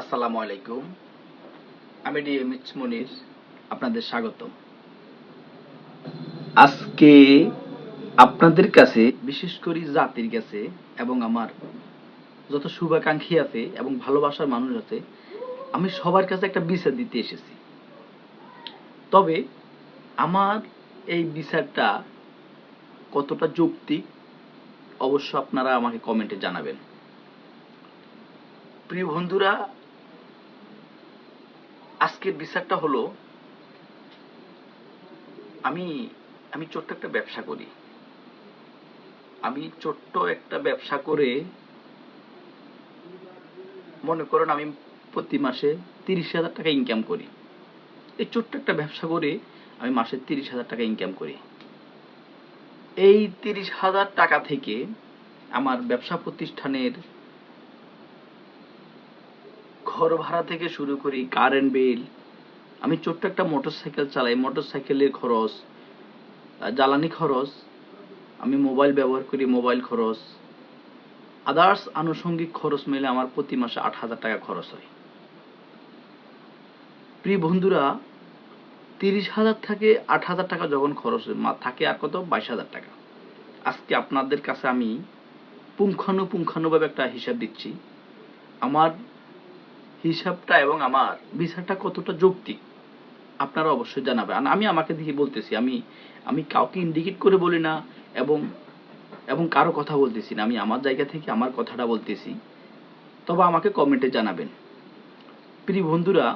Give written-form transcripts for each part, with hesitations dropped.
আসসালামু আলাইকুম। আমি ডিএমএইচ মনির, আপনাদের স্বাগতম। আজকে আপনাদের কাছে, বিশেষ করে জাতির কাছে এবং আমার যত শুভাকাঙ্ক্ষী আছে এবং ভালোবাসার মানুষ আছে, আমি সবার কাছে একটা বিচার দিতে এসেছি। তবে আমার এই বিচারটা কতটা যৌক্তিক অবশ্য আপনারা আমাকে কমেন্টে জানাবেন। প্রিয় বন্ধুরা, আজকের বিচারটা হলো, আমি আমি ছোট্ট একটা ব্যবসা করি। আমি ছোট্ট একটা ব্যবসা করে মনে করেন আমি প্রতি মাসে 30,000 টাকা ইনকাম করি। এই ছোট্ট একটা ব্যবসা করে আমি মাসে 30,000 টাকা ইনকাম করি। এই 30,000 টাকা থেকে আমার ব্যবসা প্রতিষ্ঠানের ঘর ভাড়া থেকে শুরু করি, কারেন্ট বিল, আমি ছোট্ট একটা মোটরসাইকেল চালাই, মোটরসাইকেলের খরচ, জ্বালানি খরচ, আমি মোবাইল ব্যবহার করি, মোবাইল খরচ, আদার্স আনুষঙ্গিক খরচ মিলে আমার প্রতি মাসে 8,000 টাকা খরচ হয়। প্রিয় বন্ধুরা, 30,000 থেকে 8,000 টাকা যখন খরচ থাকে আর কত 22,000 টাকা। আজকে আপনাদের কাছে আমি পুঙ্খানুপুঙ্খানুভাবে একটা হিসাব দিচ্ছি। আমার হিসাবটা এবং আমার বিচারটা কতটা যৌক্তিক আপনারা অবশ্যই জানাবেন। আমি আমাকে দিয়ে বলতেছি, আমি কাউকে ইন্ডিকেট করে বলি না এবং এবং কারো কথা বলতেছি না, আমি আমার জায়গা থেকে আমার কথাটা বলতেছি। তবে আমাকে কমেন্টে জানাবেন। প্রিয় বন্ধুরা,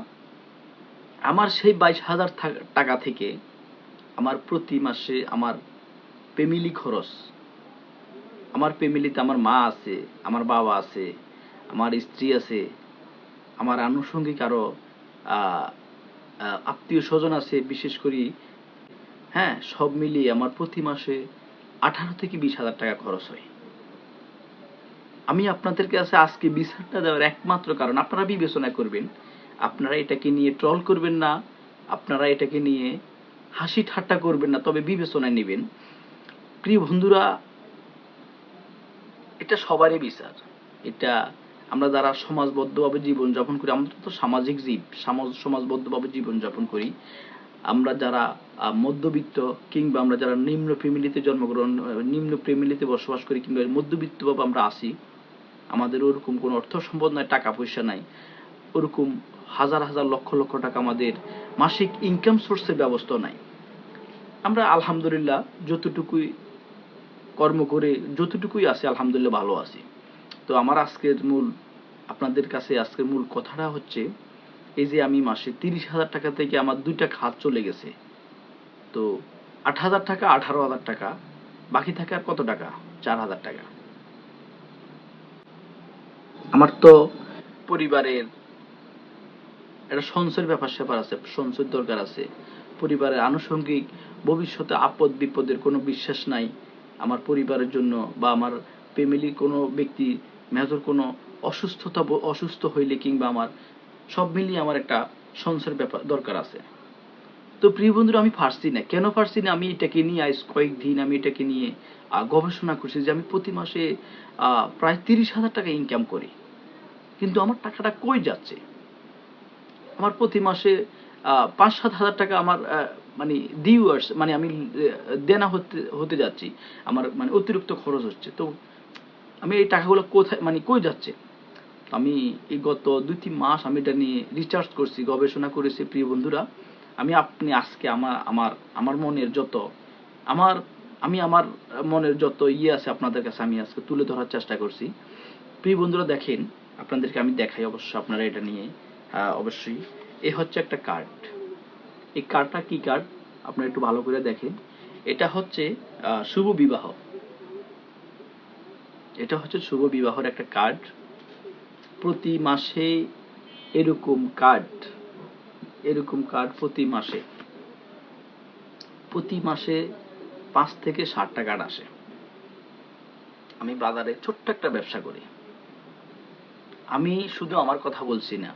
আমার সেই 22,000 টাকা থেকে আমার প্রতি মাসে আমার ফ্যামিলি খরচ, আমার ফ্যামিলিতে আমার মা আছে, আমার বাবা আছে, আমার স্ত্রী আছে, আমার আনুষঙ্গিক আরো আত্মীয় স্বজন আছে, বিশেষ করে হ্যাঁ, সব মিলিয়ে আমার প্রতি মাসে 18 থেকে 20,000 টাকা খরচ হয়। আমি আপনাদের কাছে আজকে বিচারটা দেওয়ার একমাত্র কারণ, আপনারা বিবেচনা করবেন, আপনারা এটাকে নিয়ে ট্রল করবেন না, আপনারা এটাকে নিয়ে হাসি ঠাট্টা করবেন না, তবে বিবেচনায় নেবেন। প্রিয় বন্ধুরা, এটা সবারই বিচার। এটা আমরা যারা সমাজবদ্ধভাবে জীবনযাপন করি, আমরা তো সামাজিক জীব, সমাজবদ্ধভাবে জীবনযাপন করি, আমরা যারা মধ্যবিত্ত কিংবা আমরা যারা নিম্ন ফ্যামিলিতে জন্মগ্রহণ, নিম্ন ফ্যামিলিতে বসবাস করি কিংবা মধ্যবিত্তভাবে আমরা আসি, আমাদের ওরকম কোনো অর্থ সম্পদ নাই, টাকা পয়সা নাই, ওরকম হাজার হাজার লক্ষ লক্ষ টাকা আমাদের মাসিক ইনকাম সোর্সের ব্যবস্থা নাই। আমরা আলহামদুলিল্লাহ যতটুকুই কর্ম করে যতটুকুই আছে আলহামদুলিল্লাহ ভালো আছি। তো আমার আপনাদের কাছে আজকের মূল কথাটা হচ্ছে, এই যে আমি মাসে 30,000 টাকা থেকে আমার 2টা খাত চলে গেছে। তো 8,000 টাকা, 18,000 টাকা, বাকি থাকে আর কত টাকা? 4,000 টাকা। আমার তো পরিবারের একটা সঞ্চয়ের ব্যাপার আছে, সঞ্চয়ের দরকার আছে। পরিবারের আনুষঙ্গিক ভবিষ্যতে আপদ বিপদের কোনো বিশ্বাস নাই আমার পরিবারের জন্য, বা আমার ফ্যামিলির কোনো ব্যক্তি মেজর কোনো অসুস্থ হইলে কিংবা আমার সব মিলিয়ে আমার একটা সঞ্চয়ের ব্যাপার দরকার আছে। তো প্রিয় বন্ধুরা, আমি পারছি না। কেন পারছি না? আমি এটাকে নিয়ে আজ কয়েকদিন আমি এটাকে নিয়ে গবেষণা করছি যে আমি প্রতি মাসে প্রায় 30,000 টাকা ইনকাম করি, কিন্তু আমার টাকাটা কই যাচ্ছে? আমার প্রতি মাসে 5-7 হাজার টাকা আমার মানে ডিউয়ার্স, মানে আমি দেনা হতে যাচ্ছি, আমার মানে অতিরিক্ত খরচ হচ্ছে। তো আমি এই টাকাগুলো কোথায়, মানে কই যাচ্ছে? আমি এই গত 2-3 মাস আমি এটা নিয়ে রিসার্চ করছি, গবেষণা করেছি। প্রিয় বন্ধুরা, আপনি আজকে আমার আমার মনের যত আমার আমি আমার মনের যত আছে আপনাদের কাছে আমি আজকে তুলে ধরার চেষ্টা করছি। প্রিয় বন্ধুরা, দেখেন, আপনাদেরকে আমি দেখাই, অবশ্য আপনারা এটা নিয়ে অবশ্যই। এই হচ্ছে একটা কার্ড। এই কার্ডটা কি কার্ড আপনারা একটু ভালো করে দেখেন। এটা হচ্ছে শুভ বিবাহ। এটা হচ্ছে শুভ বিবাহের একটা কার্ড। প্রতি মাসে এরকম কার্ড প্রতি মাসে 5 থেকে 7টা কার্ড আসে। আমি বাজারে ছোট্ট একটা ব্যবসা করি। আমি শুধু আমার কথা বলছি না,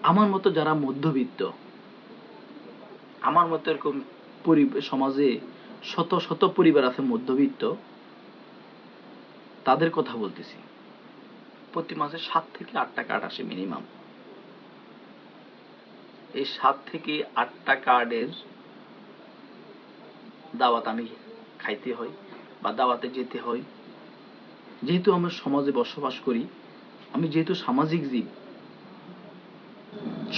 আমার মতো যারা মধ্যবিত্ত, আমার মতো এরকম সমাজে শত শত পরিবার আছে মধ্যবিত্ত, তাদের কথা বলতেছি। প্রতি মাসে 7 থেকে 8টা কার্ড আসে মিনিমাম। এই 7 থেকে 8টা কার্ডের দাওয়াত আমি খাইতে হয় বা দাওয়াতে যেতে হয়। যেহেতু আমরা সমাজে বসবাস করি, আমি যেহেতু সামাজিক জীব,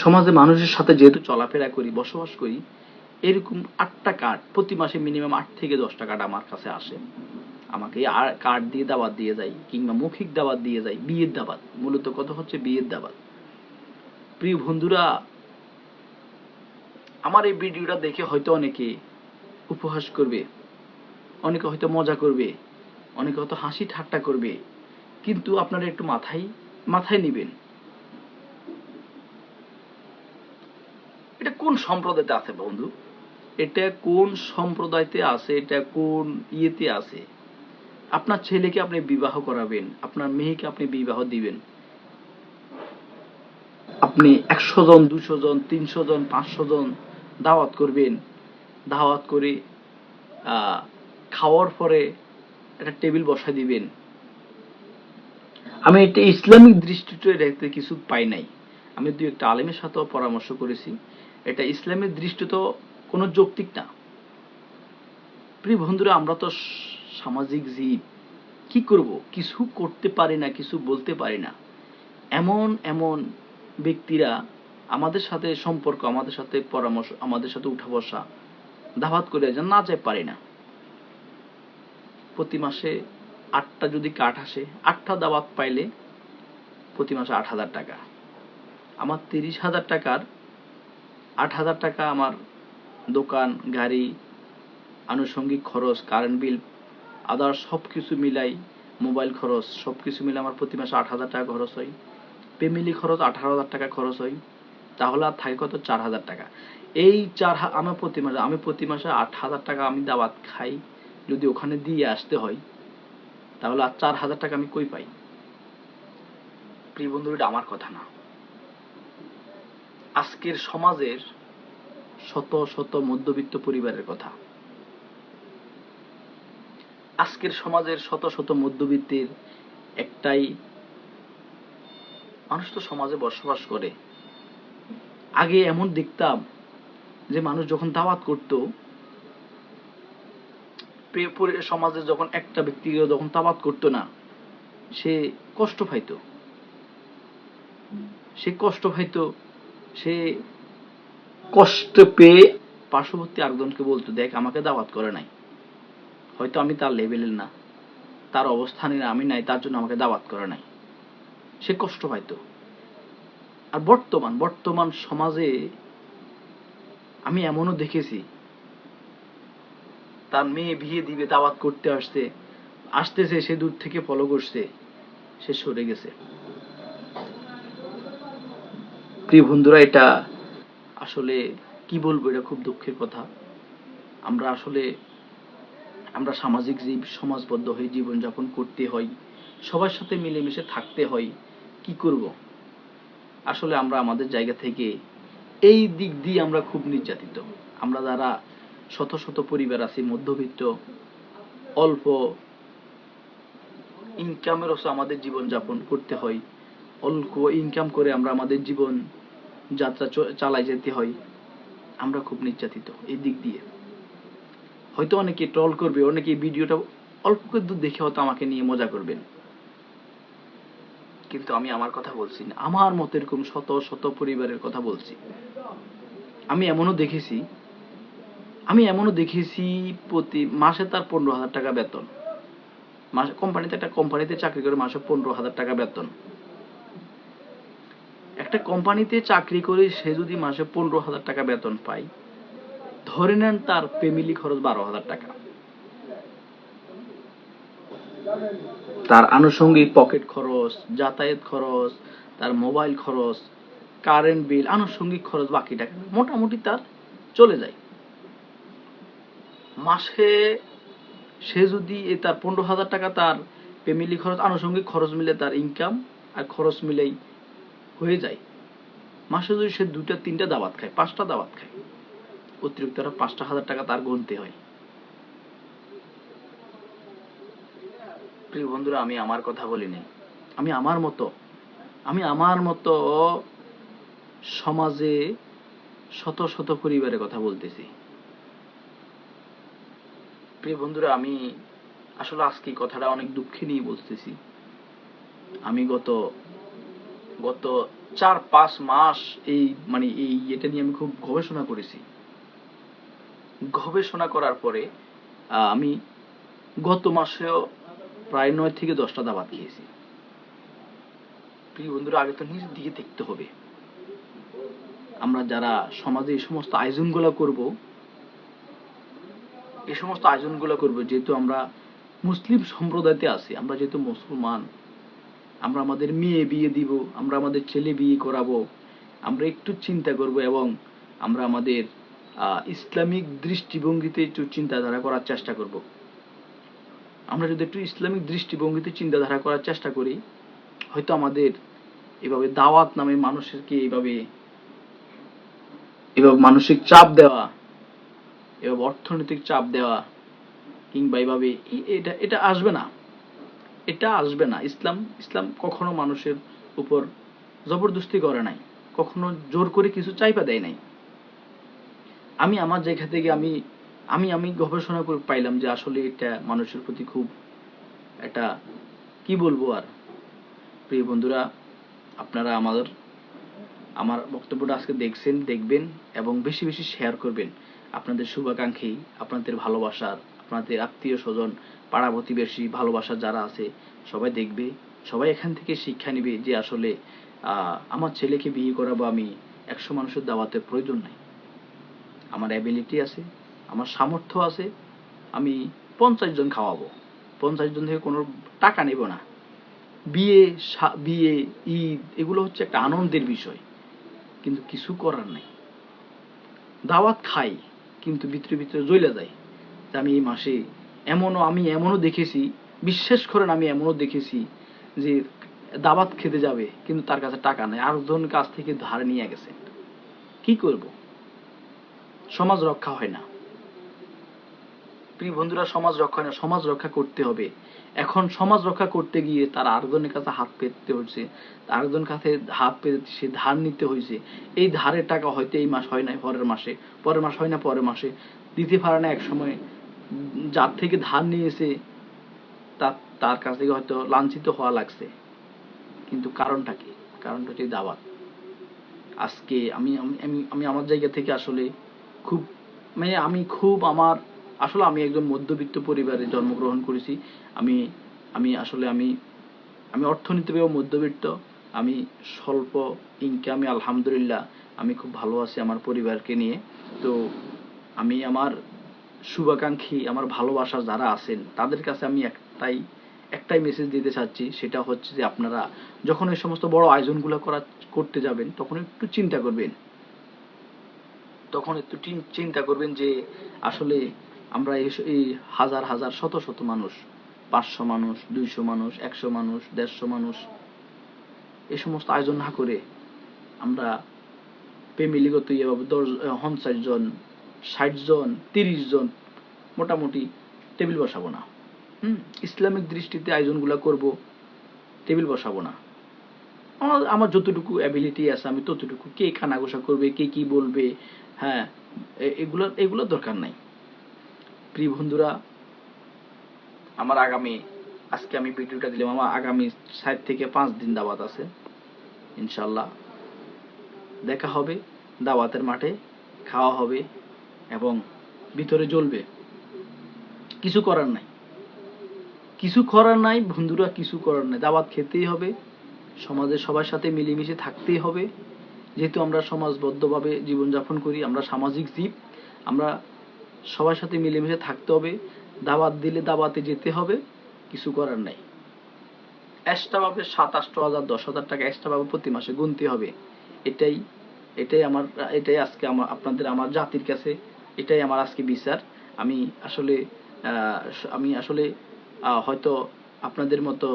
সমাজে মানুষের সাথে যেহেতু চলাফেরা করি, বসবাস করি, এরকম 8টা কার্ড প্রতি মাসে মিনিমাম 8 থেকে 10টা কার্ড আমার কাছে আসে। আমাকে কার্ড দিয়ে দাওয়াত দিয়ে যায়, কিংবা মৌখিক দাওয়াত দিয়ে যায়, বিয়ের দাওয়াত। মূলত কথা হচ্ছে বিয়ের দাওয়াত। প্রিয় বন্ধুরা, আমার এই ভিডিওটা দেখে হয়তো অনেকে উপহাস করবে, অনেকে হয়তো মজা করবে, অনেকে হয়তো হাসি ঠাট্টা করবে, কিন্তু আপনারা একটু মাথায় নিবেন, এটা কোন সম্প্রদায়তে আছে বন্ধু? এটা কোন সম্প্রদায়তে আছে? এটা কোন ইয়েতে আছে? আপনার ছেলেকে আপনি বিবাহ করাবেন, আপনার মেয়েকে আপনি বিবাহ দিবেন, আপনি 100 জন, 200 জন, 300 জন, 500 জন দাওয়াত করবেন। দাওয়াত করে খাওয়ার পরে একটা টেবিল বসায় দিবেন। আমি এটা ইসলামিক দৃষ্টিতে দেখতে কিছু পাই নাই। আমি 2-একটা আলেমের সাথেও পরামর্শ করেছি, এটা ইসলামের দৃষ্টিতে কোনো যৌক্তিক না। প্রিয় বন্ধুরা, আমরা তো সামাজিক জীব, কি করব? কিছু করতে পারি না, কিছু বলতে পারি না। এমন এমন ব্যক্তিরা আমাদের সাথে সম্পর্ক, আমাদের সাথে পরামর্শ, আমাদের সাথে উঠা বসা, দাওয়াত করে যেন না যেতে পারি না। প্রতি মাসে 8টা যদি কার্ড আসে, 8টা দাওয়াত পাইলে প্রতি মাসে 8,000 টাকা। আমার 30,000 টাকার 8,000 টাকা আমার দোকান, গাড়ি, আনুষঙ্গিক খরচ, কারেন্ট বিল, আদার সবকিছু মিলাই, মোবাইল খরচ সবকিছু মিলে আমার প্রতি মাসে 8,000 টাকা খরচ হয়। ফ্যামিলি খরচ 18,000 টাকা খরচ হয়। তাহলে আর থাকে কত? 4,000 টাকা। এই আমি প্রতি মাসে 8,000 টাকা আমি দাওয়াত খাই, যদি ওখানে দিয়ে আসতে হয়, তাহলে আর 4,000 টাকা আমি কই পাই? প্রিয় বন্ধু, এটা আমার কথা না, আজকের সমাজের শত শত মধ্যবিত্ত পরিবারের কথা। আজকের সমাজের শত শত মধ্যবিত্তের একটাই, মানুষ তো সমাজে বসবাস করে। আগে এমন দেখতাম যে মানুষ যখন দাওয়াত করত, সমাজে যখন একটা ব্যক্তিকে যখন দাওয়াত করতো না, সে কষ্ট পাইতো, সে কষ্ট পেয়ে পার্শ্ববর্তী আরেকজনকে বলতো, দেখ আমাকে দাওয়াত করে নাই, হয়তো আমি তার লেভেলের না, তার অবস্থানে আমি নাই, তার জন্য আমাকে দাওয়াত করে নাই। সে কষ্ট পাইতো। আর বর্তমান সমাজে আমি এমনও দেখেছি, তার মেয়ে বিয়ে দিবে, দাওয়াত করতে আসতেছে, সে দূর থেকে ফলো করছে, সে সরে গেছে। প্রিয় বন্ধুরা, এটা আসলে কি বলবো, এটা খুব দুঃখের কথা। আমরা সামাজিক জীব, সমাজবদ্ধ হয়ে জীবনযাপন করতে হয়, সবার সাথে মিলেমিশে থাকতে হয়। কি করব? আসলে আমরা আমাদের জায়গা থেকে এই দিক দিয়ে আমরা খুব নির্যাতিত। আমরা যারা শত শত পরিবার আছি, মধ্যবিত্ত, অল্প ইনকামের ওসে আমাদের জীবন যাপন করতে হয়, অল্প ইনকাম করে আমরা আমাদের জীবন যাত্রা চালাই যেতে হয়, আমরা খুব নির্যাতিত এই দিক দিয়ে। হয়তো অনেকে ট্রল করবে, অনেকে ভিডিওটা অল্প কিছু দেখে হয়তো আমাকে নিয়ে মজা করবেন, কিন্তু আমি আমার কথা বলছি না, আমার মতো এরকম শত শত পরিবারের কথা বলছি। আমি এমনও দেখেছি প্রতি মাসে তার 15,000 টাকা বেতন, মাসে একটা কোম্পানিতে চাকরি করে মাসে 15,000 টাকা বেতন। একটা কোম্পানিতে চাকরি করে সে যদি মাসে 15,000 টাকা বেতন পায়, ধরে নেন তার ফ্যামিলি খরচ 12,000 টাকা, তার আনুষঙ্গিক পকেট খরচ, যাতায়াত খরচ, তার মোবাইল খরচ, কারেন্ট বিল, আনুষঙ্গিক খরচ, বাকি টাকা মোটামুটি তার চলে যায়। মাসে সে যদি তার 15,000 টাকা তার ফ্যামিলি খরচ, আনুষঙ্গিক খরচ মিলে তার ইনকাম আর খরচ মিলেই হয়ে যায়। মাসে যদি সে 2-3টা দাওয়াত খায়, 5টা দাওয়াত খায়, অতিরিক্ত 5,000 টাকা তার গুনতে হয়। প্রিয় বন্ধুরা, আমি আমার কথা বলিনি, আমি আমার মতো সমাজে শত শত পরিবারের কথা বলতেছি। প্রিয় বন্ধুরা, আমি আসলে আজকে কথাটা অনেক দুঃখে নিয়ে বলতেছি। আমি গত 4-5 মাস এই এটা নিয়ে আমি খুব গবেষণা করেছি। গবেষণা করার পরে আমি গত মাসেও প্রায় 9 থেকে 10টা দাওয়াত খেয়েছি। প্রিয় বন্ধুরা, আগে তো নিজের দিকে দেখতে হবে। আমরা যারা সমাজে এই সমস্ত আয়োজনগুলো করব, যেহেতু আমরা মুসলিম সম্প্রদায়তে আছি, আমরা যেহেতু মুসলমান, আমরা আমাদের মেয়ে বিয়ে দিব, আমরা আমাদের ছেলে বিয়ে করাবো, আমরা একটু চিন্তা করব এবং আমরা আমাদের ইসলামিক দৃষ্টিভঙ্গিতে একটু চিন্তাধারা করার চেষ্টা করব। আমরা যদি একটু ইসলামিক দৃষ্টিভঙ্গিতে চিন্তাধারা করার চেষ্টা করি, হয়তো আমাদের এভাবে দাওয়াত নামে মানুষকে এভাবে মানসিক চাপ দেওয়া, এভাবে অর্থনৈতিক চাপ দেওয়া, কিংবা এভাবে এটা আসবে না। ইসলাম কখনো মানুষের উপর জবরদস্তি করে নাই, কখনো জোর করে কিছু চাইপা দেয় নাই। আমি আমার জায়গা থেকে আমি গবেষণা করে পাইলাম যে আসলে এটা মানুষের প্রতি খুব একটা, কি বলবো আর। প্রিয় বন্ধুরা, আপনারা আমার বক্তব্যটা আজকে দেখবেন এবং বেশি বেশি শেয়ার করবেন। আপনাদের শুভাকাঙ্ক্ষী, আপনাদের ভালোবাসার, আপনাদের আত্মীয় স্বজন, পাড়া প্রতিবেশী, ভালোবাসার যারা আছে সবাই দেখবে, সবাই এখান থেকে শিক্ষা নিবে যে আসলে আমার ছেলেকে বিয়ে করাবো আমি 100 মানুষের দাওয়াতের প্রয়োজন নাই। আমার অ্যাবিলিটি আছে, আমার সামর্থ্য আছে, আমি 50 জন খাওয়াবো। 50 জন থেকে কোনো টাকা নেব না। বিয়ে, ঈদ এগুলো হচ্ছে একটা আনন্দের বিষয়, কিন্তু কিছু করার নাই। দাওয়াত খাই কিন্তু ভিতরে ভিতরে জ্বলে যায় যে আমি এই মাসে আমি এমনও দেখেছি, বিশ্বাস করেন আমি এমনও দেখেছি যে দাওয়াত খেতে যাবে কিন্তু তার কাছে টাকা নেই, আরেকজনের কাছ থেকে ধার নিয়ে গেছে। কি করব? সমাজ রক্ষা হয় না। প্রিয় বন্ধুরা, সমাজ রক্ষা করতে হবে। এখন সমাজ রক্ষা করতে গিয়ে তার আরেকজনের কাছে হাত পেতে হচ্ছে, আরেকজন কাছে হাত পেতে সে ধার নিতে হয়েছে। এই ধারের টাকা হয়তো এই মাস হয় না, পরের মাস হয় না, পরের মাসে দিতে পারে না। এক সময় যার থেকে ধার নিয়েছে তার কাছ থেকে হয়তো লাঞ্ছিত হওয়া লাগছে। কিন্তু কারণটা কি? কারণটা হচ্ছে দাওয়াত। আজকে আমি আমার জায়গা থেকে আসলে খুব আমি একজন মধ্যবিত্ত পরিবারে জন্মগ্রহণ করেছি। আমি অর্থনীতিতেও মধ্যবিত্ত। আমি স্বল্প ইনকামে আলহামদুলিল্লাহ আমি খুব ভালো আছি আমার পরিবারকে নিয়ে। তো আমি আমার শুভাকাঙ্ক্ষী, আমার ভালোবাসা যারা আছেন তাদের কাছে আমি একটাই মেসেজ দিতে চাচ্ছি, সেটা হচ্ছে যে আপনারা যখন এই সমস্ত বড় আয়োজনগুলো করতে যাবেন তখন একটু চিন্তা করবেন যে আসলে আমরা এই হাজার হাজার শত শত মানুষ, 500 মানুষ, 200 মানুষ, 100 মানুষ, 150 মানুষ, এই সমস্ত আয়োজন না করে আমরা ফ্যামিলিগত 50 জন, 60 জন, 30 জন মোটামুটি টেবিল বসাবো না। ইসলামিক দৃষ্টিতে আয়োজনগুলো করব, টেবিল বসাবো না। আমার যতটুকু অ্যাবিলিটি আছে আমি ততটুকু, কে কানাঘোষা করবে, কে কি বলবে, হ্যাঁ, এগুলো দরকার নাই। প্রিয় বন্ধুরা, আজকে আমি ভিডিওটা দিলাম, আমার আগামী 7 থেকে 5 দিন দাওয়াত আছে ইনশাল্লাহ। দেখা হবে দাওয়াতের মাঠে, খাওয়া হবে এবং ভিতরে জ্বলবে। কিছু করার নাই বন্ধুরা, কিছু করার নাই। দাওয়াত খেতেই হবে, সমাজের সবার সাথে মিলেমিশে থাকতেই হবে। যেহেতু আমরা সমাজবদ্ধভাবে জীবনযাপন করি, আমরা সামাজিক জীব, আমরা সবার সাথে মিলেমিশে থাকতে হবে। দাওয়াত দিলে দাওয়াতে যেতে হবে, কিছু করার নাই। এক্সট্রা ভাবে 7-8 হাজার 10 হাজার টাকা এক্সট্রা ভাবে প্রতি মাসে গুনতে হবে। এটাই আজকে আমার জাতির কাছে এটাই আমার আজকে বিচার। আমি আসলে হয়তো আপনাদের মতো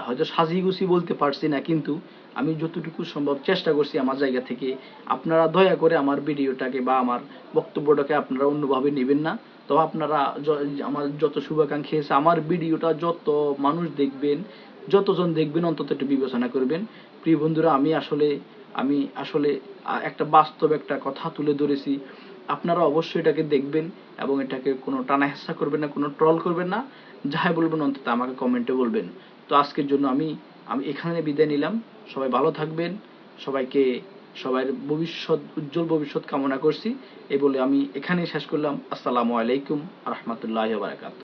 হয়তো সাজিয়ে গুছিয়ে বলতে পারছি না, কিন্তু আমি যতটুকু সম্ভব চেষ্টা করছি আমার জায়গা থেকে। আপনারা দয়া করে আমার ভিডিওটাকে বা আমার বক্তব্যটাকে আপনারা অন্যভাবে নেবেন না। তো আপনারা আমার যত শুভাকাঙ্ক্ষী আছে, আমার ভিডিওটা যত মানুষ দেখবেন, যতজন দেখবেন অন্তত একটু বিবেচনা করবেন। প্রিয় বন্ধুরা, আমি আসলে একটা বাস্তব একটা কথা তুলে ধরেছি। আপনারা অবশ্যই এটাকে দেখবেন এবং এটাকে কোনো টানা হেঁচড়া করবেন না, কোনো ট্রল করবেন না। যাই বলবেন অন্তত আমাকে কমেন্টে বলবেন। তো আজকের জন্য আমি এখানে বিদায় নিলাম। সবাই ভালো থাকবেন। সবাইকে সবার উজ্জ্বল ভবিষ্যৎ কামনা করছি। এই বলে আমি এখানেই শেষ করলাম। আসসালামু আলাইকুম রাহমাতুল্লাহি ওয়া বারাকাতুহু।